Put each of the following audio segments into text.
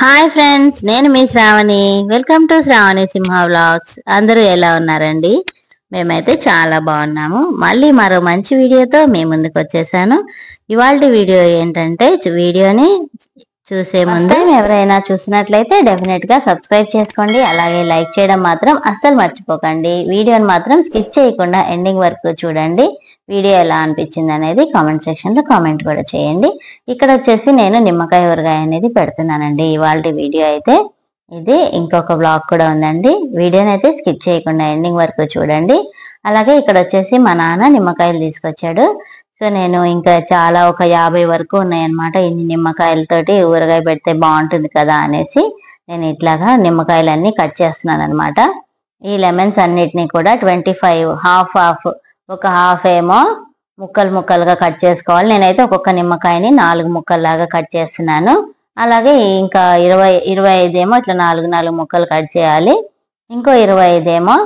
Hi friends, నేను మీ Shravani. Welcome to Shravani Simha vlogs. అందరూ ఎలా ఉన్నారండి? మేమైతే చాలా బాగున్నాము. మళ్ళీ మరో మంచి వీడియోతో మీ ముందుకు వచ్చేసాను. ఇవాళ వీడియో ఏంటంటే, వీడియోని చూసే ముందు ఎవరైనా చూసినట్లయితే డెఫినెట్ గా సబ్స్క్రైబ్ చేసుకోండి. అలాగే లైక్ చేయడం మాత్రం అస్సలు మర్చిపోకండి. వీడియోని మాత్రం స్కిప్ చేయకుండా ఎండింగ్ వరకు చూడండి. వీడియో ఎలా అనిపించింది అనేది కామెంట్ సెక్షన్ లో కామెంట్ కూడా చేయండి. ఇక్కడ వచ్చేసి నేను నిమ్మకాయ ఊరగాయ అనేది పెడుతున్నానండి. ఇవాళ వీడియో అయితే ఇది. ఇంకొక బ్లాగ్ కూడా ఉందండి. వీడియోని అయితే స్కిప్ చేయకుండా ఎండింగ్ వరకు చూడండి. అలాగే ఇక్కడ వచ్చేసి మా నాన్న నిమ్మకాయలు తీసుకొచ్చాడు. సో నేను ఇంకా చాలా ఒక 50 వరకు ఉన్నాయన్నమాట. ఇన్ని నిమ్మకాయలతోటి ఊరగాయ పెడితే బాగుంటుంది కదా అనేసి నేను ఇట్లాగా నిమ్మకాయలన్నీ కట్ చేస్తున్నాను అనమాట. ఈ లెమన్స్ అన్నిటినీ కూడా 25 హాఫ్ ఒక హాఫ్ ఏమో ముక్కలుగా కట్ చేసుకోవాలి. నేనైతే ఒక్కొక్క నిమ్మకాయని 4 ముక్కల్లాగా కట్ చేస్తున్నాను. అలాగే ఇంకా 25 ఏమో ఇట్లా 4 ముక్కలు కట్ చేయాలి. ఇంకో 25 ఏమో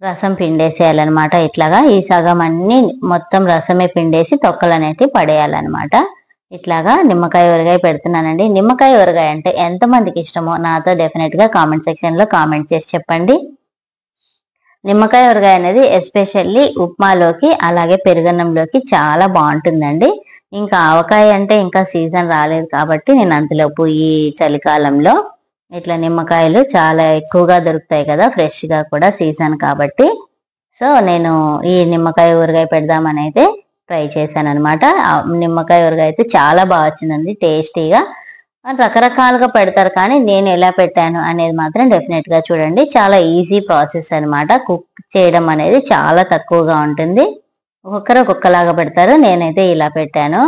రసం పిండేసేయాలన్నమాట. ఇట్లాగా ఈ సగం అన్ని మొత్తం రసమే పిండేసి తొక్కలు అనేవి పడేయాలన్నమాట. ఇట్లాగా నిమ్మకాయ ఊరగాయ పెడుతున్నానండి. నిమ్మకాయ ఊరగాయ అంటే ఎంతమందికి ఇష్టమో నాతో డెఫినెట్ గా కామెంట్ సెక్షన్ లో కామెంట్ చేసి చెప్పండి. నిమ్మకాయ ఊరగాయ అనేది ఎస్పెషల్లీ ఉప్మాలోకి అలాగే పెరుగన్నంలోకి చాలా బాగుంటుందండి. ఇంకా ఆవకాయ అంటే ఇంకా సీజన్ రాలేదు కాబట్టి నేను అంతలోపు ఈ చలికాలంలో ఇట్లా నిమ్మకాయలు చాలా ఎక్కువగా దొరుకుతాయి కదా, ఫ్రెష్ గా కూడా సీజన్ కాబట్టి. సో నేను ఈ నిమ్మకాయ ఊరగాయ పెడదామని అయితే ట్రై చేశాను అనమాట. నిమ్మకాయ ఊరగాయ అయితే చాలా బాగా వచ్చిందండి, టేస్టీగా. రకరకాలుగా పెడతారు కానీ నేను ఎలా పెట్టాను అనేది మాత్రం డెఫినెట్ గా చూడండి. చాలా ఈజీ ప్రాసెస్ అనమాట. కుక్ చేయడం అనేది చాలా తక్కువగా ఉంటుంది. ఒక్కొక్కలాగా పెడతారు. నేనైతే ఇలా పెట్టాను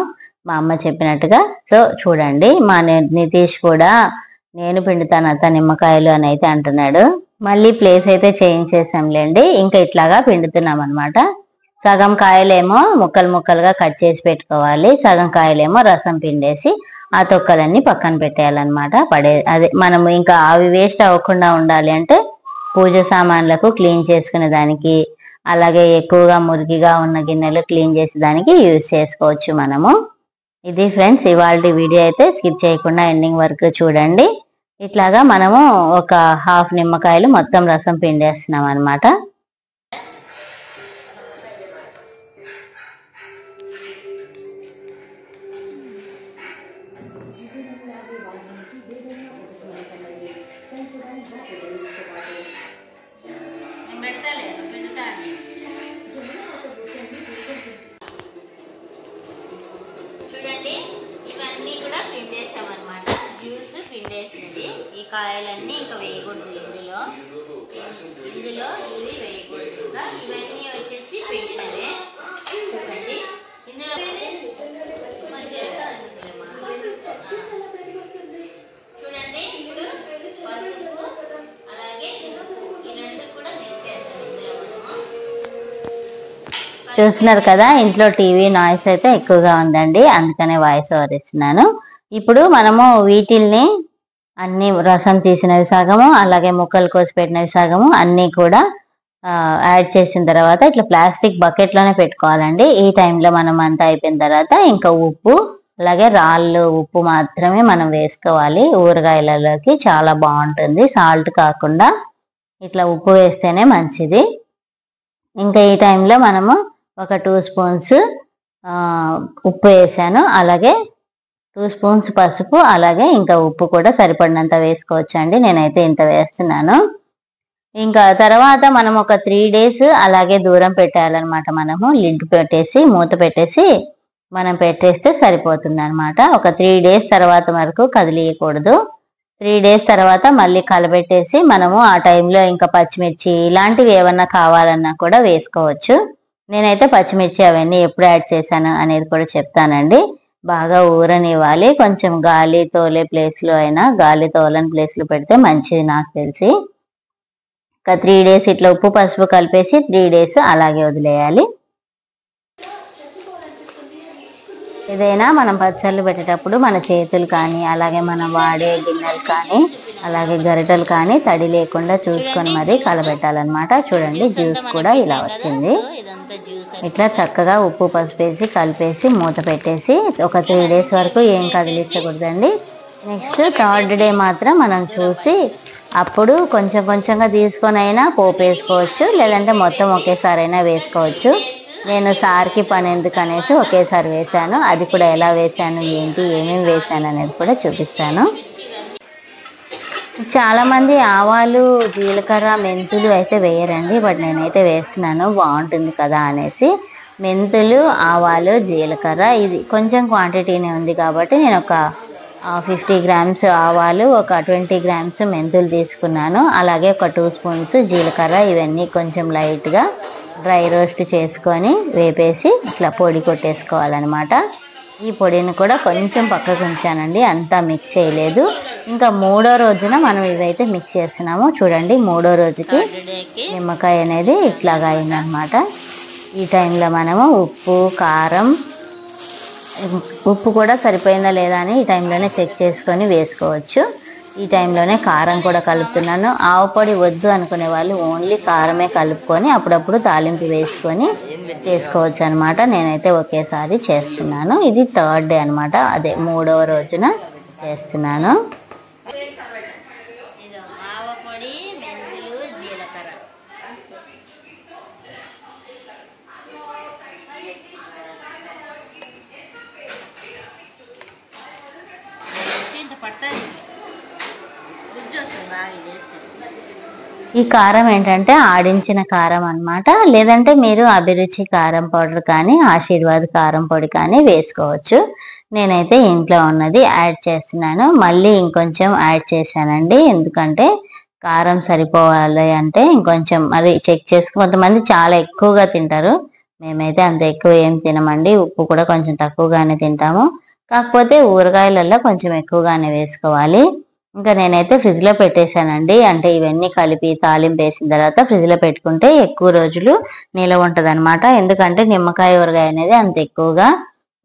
మా అమ్మ చెప్పినట్టుగా. సో చూడండి, మా నితీష్ కూడా నేను పిండుతాను అత్త నిమ్మకాయలు అని అయితే అంటున్నాడు. మళ్ళీ ప్లేస్ అయితే చేంజ్ చేసాంలేండి. ఇంకా ఇట్లాగా పిండుతున్నాం అనమాట. సగం కాయలేమో ముక్కలుగా కట్ చేసి పెట్టుకోవాలి. సగం కాయలేమో రసం పిండేసి ఆ తొక్కలన్నీ పక్కన పెట్టేయాలన్నమాట. అదే మనం ఇంకా అవి వేస్ట్ అవ్వకుండా ఉండాలి అంటే పూజ సామాన్లకు క్లీన్ చేసుకునే దానికి, అలాగే ఎక్కువగా మురికిగా ఉన్న గిన్నెలు క్లీన్ చేసేదానికి యూజ్ చేసుకోవచ్చు మనము. ఇది ఫ్రెండ్స్ ఇవాళ వీడియో అయితే స్కిప్ చేయకుండా ఎండింగ్ వరకు చూడండి. ఇట్లాగా మనము ఒక హాఫ్ నిమ్మకాయలు మొత్తం రసం పిండేస్తున్నాం అనమాట. చూడండి, ఇవన్నీ కూడా పిండేసామన్నమాట. జ్యూస్ పిండేసినది. ఈ కాయలన్నీ ఇంకా వేయకూడదు ఇందులో ఇవి వేయకూడదు. ఇంకా ఇవన్నీ వచ్చేసి పిండినవే. చూడండి, ఇందులో చూడండి ఇప్పుడు పసుపు అలాగే ఉప్పు ఈ రెండు కూడా మిక్స్ చేద్దాం ఇందులో మనము. చూస్తున్నారు కదా, ఇంట్లో టీవీ నాయిస్ అయితే ఎక్కువగా ఉందండి, అందుకనే వాయిస్ ఓవర్ ఇస్తున్నాను. ఇప్పుడు మనము వీటిల్ని అన్ని రసం తీసినవి సగము అలాగే ముక్కలు కోసి పెట్టినవి సగము అన్ని కూడా యాడ్ చేసిన తర్వాత ఇట్లా ప్లాస్టిక్ బకెట్ లోనే పెట్టుకోవాలండి. ఈ టైంలో మనం అంతా అయిపోయిన తర్వాత ఇంకా ఉప్పు అలాగే రాళ్ళు ఉప్పు మాత్రమే మనం వేసుకోవాలి. ఊరగాయలలోకి చాలా బాగుంటుంది, సాల్ట్ కాకుండా ఇట్లా ఉప్పు వేస్తేనే మంచిది. ఇంకా ఈ టైంలో మనము ఒక 2 స్పూన్స్ ఉప్పు వేసాను, అలాగే 2 స్పూన్స్ పసుపు, అలాగే ఇంకా ఉప్పు కూడా సరిపడినంత వేసుకోవచ్చు అండి. నేనైతే ఇంత వేస్తున్నాను. ఇంకా తర్వాత మనం ఒక 3 days అలాగే దూరం పెట్టాలన్నమాట. మనము లిడ్ పెట్టేసి మూత పెట్టేసి మనం పెట్టేస్తే సరిపోతుంది అనమాట. ఒక 3 days తర్వాత వరకు కదిలియకూడదు. 3 days తర్వాత మళ్ళీ కలబెట్టేసి మనము ఆ టైంలో ఇంకా పచ్చిమిర్చి ఇలాంటివి ఏమన్నా కావాలన్నా కూడా వేసుకోవచ్చు. నేనైతే పచ్చిమిర్చి అవన్నీ ఎప్పుడు యాడ్ చేశాను అనేది కూడా చెప్తానండి. బాగా ఊరనివ్వాలి. కొంచెం గాలి తోలే ప్లేస్లో అయినా గాలి తోలని ప్లేస్లో పెడితే మంచిది నాకు తెలిసి. ఒక 3 days ఇట్లా ఉప్పు పసుపు కలిపేసి 3 days అలాగే వదిలేయాలి. ఏదైనా మనం పచ్చళ్ళు పెట్టేటప్పుడు మన చేతులు కానీ అలాగే మనం వాడే గిన్నెలు కానీ అలాగే గరిటెలు కానీ తడి లేకుండా చూసుకొని మరీ కలబెట్టాలన్నమాట. చూడండి, జ్యూస్ కూడా ఇలా వచ్చింది. ఇట్లా చక్కగా ఉప్పు పసుపు వేసి కలిపేసి మూత పెట్టేసి ఒక 3 days వరకు ఏం కదిలించకూడదండి. నెక్స్ట్ థర్డ్ డే మాత్రం మనం చూసి అప్పుడు కొంచెం కొంచెంగా తీసుకొని అయినా పోపు వేసుకోవచ్చు, లేదంటే మొత్తం ఒకేసారి అయినా వేసుకోవచ్చు. నేను సార్కి పని ఎందుకు అనేసి ఒకేసారి వేసాను. అది కూడా ఎలా వేసాను, ఏంటి, ఏమేమి వేసాను అనేది కూడా చూపిస్తాను. చాలామంది ఆవాలు, జీలకర్ర, మెంతులు అయితే వేయరండి, బట్ నేనైతే వేస్తున్నాను, బాగుంటుంది కదా అనేసి. మెంతులు, ఆవాలు, జీలకర్ర ఇది కొంచెం క్వాంటిటీనే ఉంది కాబట్టి నేను ఒక 50 గ్రామ్స్ ఆవాలు, ఒక 20 గ్రామ్స్ మెంతులు తీసుకున్నాను. అలాగే ఒక 2 స్పూన్స్ జీలకర్ర, ఇవన్నీ కొంచెం లైట్గా డ్రై రోస్ట్ చేసుకొని వేపేసి ఇట్లా పొడి కొట్టేసుకోవాలన్నమాట. ఈ పొడిని కూడా కొంచెం పక్కకు ఉంచానండి, అంతా మిక్స్ చేయలేదు. ఇంకా 3వ రోజున మనం ఇవైతే మిక్స్ చేస్తున్నాము. చూడండి 3వ రోజుకి నిమ్మకాయ అనేది ఇట్లాగా అయిందనమాట. ఈ టైంలో మనము ఉప్పు, కారం, ఉప్పు కూడా సరిపోయిందా లేదా అని ఈ టైంలోనే చెక్ చేసుకొని వేసుకోవచ్చు. ఈ టైంలోనే కారం కూడా కలుపుతున్నాను. ఆవు పొడి వద్దు అనుకునే వాళ్ళు ఓన్లీ కారమే కలుపుకొని అప్పుడప్పుడు తాలింపు వేసుకొని చేసుకోవచ్చు అనమాట. నేనైతే ఒకేసారి చేస్తున్నాను. ఇది థర్డ్ డే అనమాట, అదే 3వ రోజున చేస్తున్నాను. ఈ కారం ఏంటంటే ఆడించిన కారం అన్నమాట, లేదంటే మీరు అభిరుచి కారం పౌడర్ కానీ ఆశీర్వాద్ కారం పొడి కానీ వేసుకోవచ్చు. నేనైతే ఇంట్లో ఉన్నది యాడ్ చేస్తున్నాను. మళ్ళీ ఇంకొంచెం యాడ్ చేశానండి, ఎందుకంటే కారం సరిపోవాలి అంటే ఇంకొంచెం మరి చెక్ చేసుకుని. కొంతమంది చాలా ఎక్కువగా తింటారు, మేమైతే అంత ఎక్కువ ఏం తినమండి. ఉప్పు కూడా కొంచెం తక్కువగానే తింటాము, కాకపోతే ఊరగాయలలో కొంచెం ఎక్కువగానే వేసుకోవాలి. ఇంకా నేనైతే ఫ్రిడ్జ్లో పెట్టేశానండి, అంటే ఇవన్నీ కలిపి తాలింపు వేసిన తర్వాత ఫ్రిడ్జ్లో పెట్టుకుంటే ఎక్కువ రోజులు నిలవ ఉంటుంది అనమాట. ఎందుకంటే నిమ్మకాయ ఊరగాయ అనేది అంత ఎక్కువగా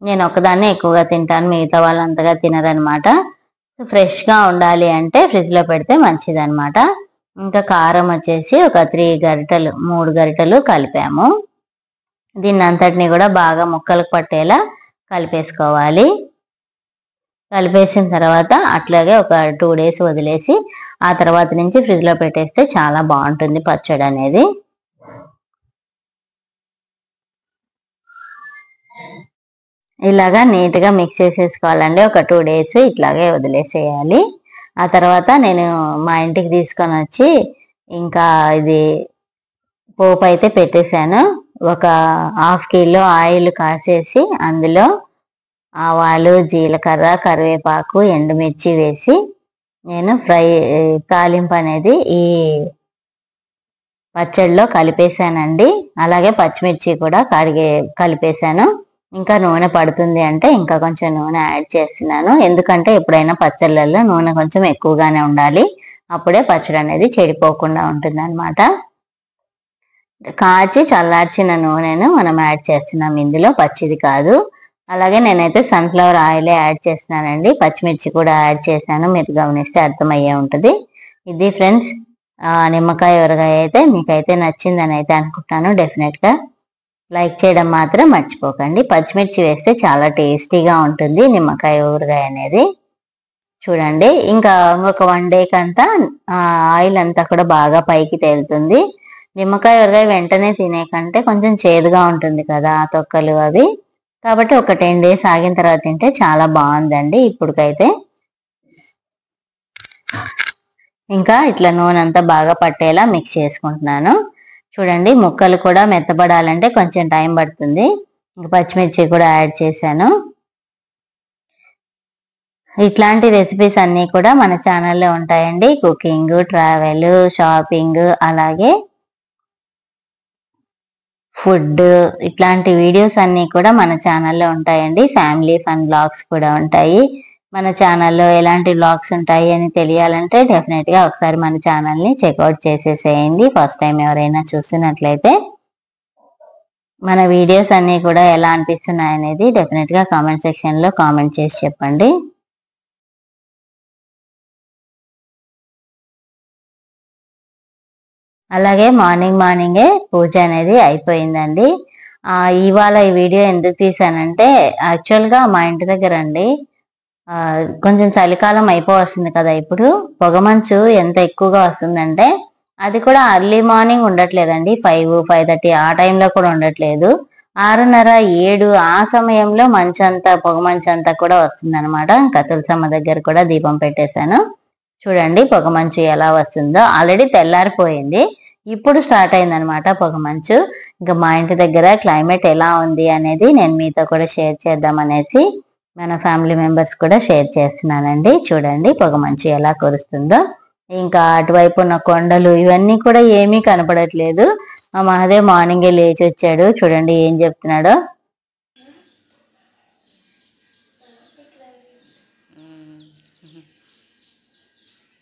నేను ఒకదాన్నే ఎక్కువగా తింటాను, మిగతా వాళ్ళు అంతగా తినరనమాట. ఫ్రెష్గా ఉండాలి అంటే ఫ్రిడ్జ్లో పెడితే మంచిదనమాట. ఇంకా కారం వచ్చేసి ఒక 3 గరిటెలు కలిపాము. దీన్ని అంతటిని కూడా బాగా ముక్కలకు పట్టేలా కలిపేసుకోవాలి. కలిపేసిన తర్వాత అట్లాగే ఒక 2 డేస్ వదిలేసి ఆ తర్వాత నుంచి ఫ్రిడ్జ్లో పెట్టేస్తే చాలా బాగుంటుంది పచ్చడి అనేది. ఇలాగా నీట్గా మిక్స్ చేసేసుకోవాలండి. ఒక 2 డేస్ ఇట్లాగే వదిలేసేయాలి. ఆ తర్వాత నేను మా ఇంటికి తీసుకొని వచ్చి ఇంకా ఇది పోపు అయితే పెట్టేశాను. ఒక 1/2 కిలో ఆయిల్ కాసేసి అందులో ఆవాలు, జీలకర్ర, కరివేపాకు, ఎండుమిర్చి వేసి నేను తాలింపు అనేది ఈ పచ్చడిలో కలిపేశానండి. అలాగే పచ్చిమిర్చి కూడా కలిపేశాను. ఇంకా నూనె పడుతుంది అంటే ఇంకా కొంచెం నూనె యాడ్ చేస్తున్నాను, ఎందుకంటే ఎప్పుడైనా పచ్చళ్ళల్లో నూనె కొంచెం ఎక్కువగానే ఉండాలి, అప్పుడే పచ్చడి అనేది చెడిపోకుండా ఉంటుంది అనమాట. కాచి చల్లార్చిన నూనెను మనం యాడ్ చేస్తున్నాం ఇందులో, పచ్చిది కాదు. అలాగే నేనైతే సన్ఫ్లవర్ ఆయిలే యాడ్ చేస్తున్నానండి. పచ్చిమిర్చి కూడా యాడ్ చేశాను, మీరు గమనిస్తే అర్థమయ్యే ఉంటుంది. ఇది ఫ్రెండ్స్ నిమ్మకాయ ఊరగాయ అయితే మీకైతే నచ్చిందని అయితే అనుకుంటున్నాను. డెఫినెట్గా లైక్ చేయడం మాత్రం మర్చిపోకండి. పచ్చిమిర్చి వేస్తే చాలా టేస్టీగా ఉంటుంది నిమ్మకాయ ఊరగాయ అనేది. చూడండి ఇంకా ఇంకొక 1 డేకి అంతా ఆయిల్ అంతా కూడా బాగా పైకి తేలుతుంది. నిమ్మకాయ ఊరగాయ వెంటనే తినే కంటే కొంచెం చేదుగా ఉంటుంది కదా తొక్కలు అవి, కాబట్టి ఒక 10 డేస్ ఆగిన తర్వాత తింటే చాలా బాగుందండి. ఇప్పుడుకైతే ఇంకా ఇట్లా నూనె అంతా బాగా పట్టేలా మిక్స్ చేసుకుంటున్నాను. చూడండి ముక్కలు కూడా మెత్తబడాలంటే కొంచెం టైం పడుతుంది. ఇంకా పచ్చిమిర్చి కూడా యాడ్ చేశాను. ఇట్లాంటి రెసిపీస్ అన్నీ కూడా మన ఛానల్లో ఉంటాయండి. కుకింగ్, ట్రావెల్, షాపింగ్, అలాగే ఫుడ్, ఇట్లాంటి వీడియోస్ అన్నీ కూడా మన ఛానల్లో ఉంటాయండి. ఫ్యామిలీ ఫన్ బ్లాగ్స్ కూడా ఉంటాయి. మన ఛానల్లో ఎలాంటి బ్లాగ్స్ ఉంటాయి అని తెలియాలంటే డెఫినెట్గా ఒకసారి మన ఛానల్ని చెక్అవుట్ చేసేసేయండి. ఫస్ట్ టైం ఎవరైనా చూస్తున్నట్లయితే మన వీడియోస్ అన్నీ కూడా ఎలా అనిపిస్తున్నాయి అనేది డెఫినెట్గా కామెంట్ సెక్షన్లో కామెంట్ చేసి చెప్పండి. అలాగే మార్నింగే పూజ అనేది అయిపోయిందండి. ఇవాళ ఈ వీడియో ఎందుకు తీసానంటే యాక్చువల్గా మా ఇంటి దగ్గర అండి కొంచెం చలికాలం అయిపోవస్తుంది కదా, ఇప్పుడు పొగమంచు ఎంత ఎక్కువగా వస్తుందంటే అది కూడా అర్లీ మార్నింగ్ ఉండట్లేదండి. 5-5:30 ఆ టైంలో కూడా ఉండట్లేదు. 6:30, 7 ఆ సమయంలో మంచంతా పొగమంచంతా కూడా వస్తుందన్నమాట. ఇంకా తులసమ్మ దగ్గర కూడా దీపం పెట్టేశాను. చూడండి పొగమంచు ఎలా వస్తుందో. ఆల్రెడీ తెల్లారిపోయింది, ఇప్పుడు స్టార్ట్ అయిందనమాట పొగమంచు. ఇంకా మా ఇంటి దగ్గర క్లైమేట్ ఎలా ఉంది అనేది నేను మీతో కూడా షేర్ చేద్దామనేసి మన ఫ్యామిలీ మెంబర్స్ కూడా షేర్ చేస్తున్నానండి. చూడండి పొగమంచు ఎలా కురుస్తుందో. ఇంకా అటువైపు ఉన్న కొండలు ఇవన్నీ కూడా ఏమీ కనపడట్లేదు. మా మహాదేవ్ మార్నింగే లేచి వచ్చాడు. చూడండి ఏం చెప్తున్నాడో.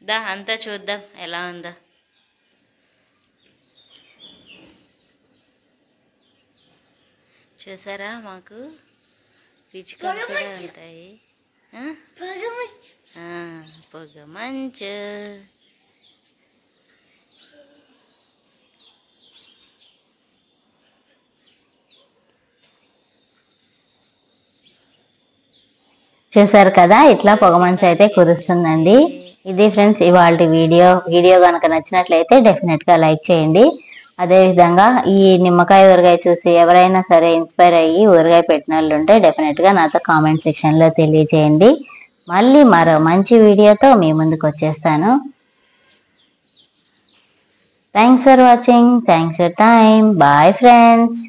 దా అంతా చూద్దాం ఎలా ఉందో. చూసారా, మాకు పిచ్చుకలు కూడా ఉంటాయి. పొగమంచు. చూసారు కదా, ఇట్లా పొగమంచు అయితే కురుస్తుందండి. ఇది ఫ్రెండ్స్ ఇవాళ వీడియో కనుక నచ్చినట్లయితే డెఫినెట్ గా లైక్ చేయండి. అదే విధంగా ఈ నిమ్మకాయ ఊరగాయ చూసి ఎవరైనా సరే ఇన్స్పైర్ అయ్యి ఊరగాయ పెట్టిన వాళ్ళు ఉంటే డెఫినెట్ గా నాతో కామెంట్ సెక్షన్ లో తెలియజేయండి. మళ్ళీ మరో మంచి వీడియోతో మీ ముందుకు వచ్చేస్తాను. Thanks for watching. Thanks for time. Bye friends.